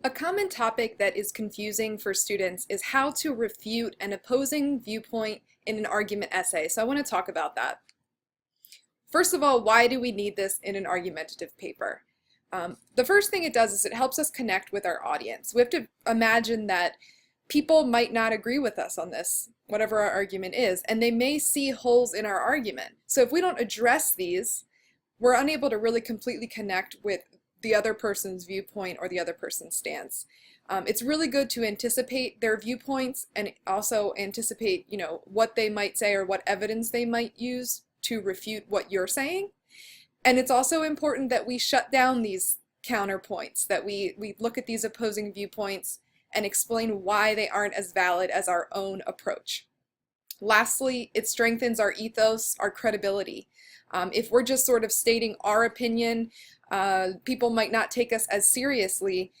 A common topic that is confusing for students is how to refute an opposing viewpoint in an argument essay. So I want to talk about that. First of all, why do we need this in an argumentative paper? The first thing it does is it helps us connect with our audience. We have to imagine that people might not agree with us on this, whatever our argument is, and they may see holes in our argument. So if we don't address these, we're unable to really completely connect with the other person's viewpoint or the other person's stance. It's really good to anticipate their viewpoints and also anticipate, what they might say or what evidence they might use to refute what you're saying. And it's also important that we shut down these counterpoints, that we look at these opposing viewpoints and explain why they aren't as valid as our own approach. Lastly, it strengthens our ethos, our credibility. If we're just sort of stating our opinion, people might not take us as seriously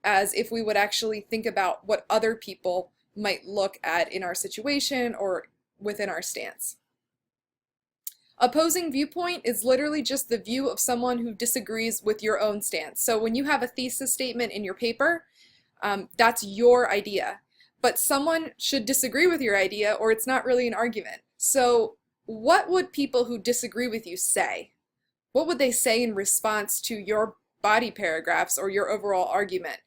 as if we would actually think about what other people might look at in our situation or within our stance. Opposing viewpoint is literally just the view of someone who disagrees with your own stance. So when you have a thesis statement in your paper, that's your idea. But someone should disagree with your idea or it's not really an argument. So what would people who disagree with you say? What would they say in response to your body paragraphs or your overall argument?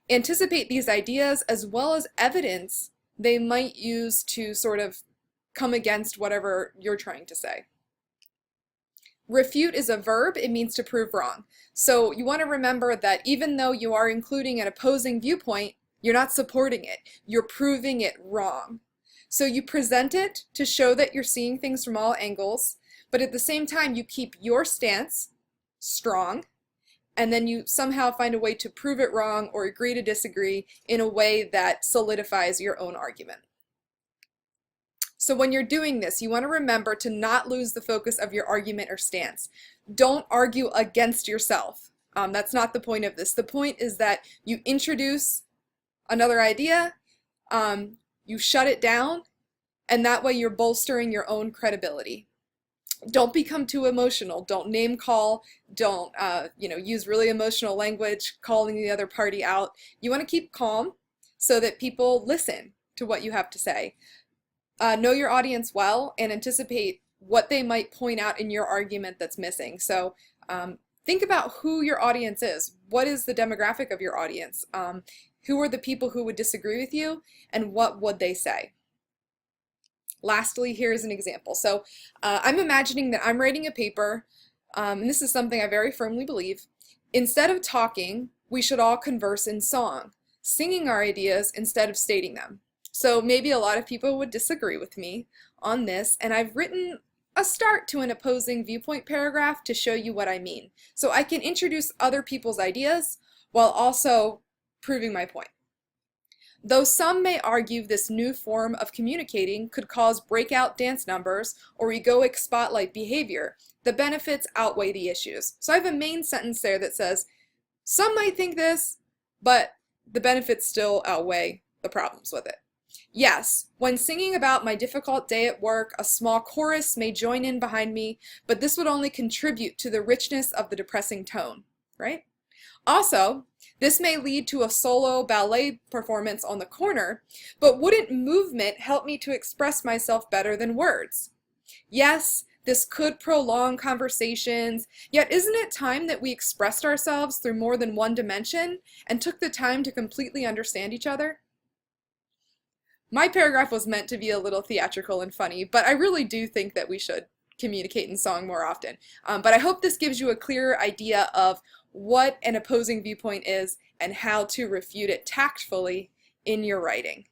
Anticipate these ideas as well as evidence they might use to sort of come against whatever you're trying to say. Refute is a verb. It means to prove wrong. So you want to remember that even though you are including an opposing viewpoint, you're not supporting it. You're proving it wrong. So you present it to show that you're seeing things from all angles, but at the same time you keep your stance strong, and then you somehow find a way to prove it wrong or agree to disagree in a way that solidifies your own argument. So when you're doing this, you want to remember to not lose the focus of your argument or stance. Don't argue against yourself. That's not the point of this. The point is that you introduce another idea, you shut it down, and that way you're bolstering your own credibility. Don't become too emotional. Don't name call. Don't use really emotional language, calling the other party out. You want to keep calm so that people listen to what you have to say. Know your audience well and anticipate what they might point out in your argument that's missing. So think about who your audience is. What is the demographic of your audience? Who are the people who would disagree with you, and what would they say? Lastly, here's an example. So I'm imagining that I'm writing a paper, and this is something I very firmly believe. Instead of talking, we should all converse in song, singing our ideas instead of stating them. So maybe a lot of people would disagree with me on this, and I've written a start to an opposing viewpoint paragraph to show you what I mean. So I can introduce other people's ideas while also proving my point. Though some may argue this new form of communicating could cause breakout dance numbers or egoic spotlight behavior, the benefits outweigh the issues. So I have a main sentence there that says, some might think this, but the benefits still outweigh the problems with it. Yes, when singing about my difficult day at work, a small chorus may join in behind me, but this would only contribute to the richness of the depressing tone, right? Also, this may lead to a solo ballet performance on the corner, but wouldn't movement help me to express myself better than words? Yes, this could prolong conversations, yet isn't it time that we expressed ourselves through more than one dimension and took the time to completely understand each other? My paragraph was meant to be a little theatrical and funny, but I really do think that we should communicate in song more often. But I hope this gives you a clearer idea of what an opposing viewpoint is and how to refute it tactfully in your writing.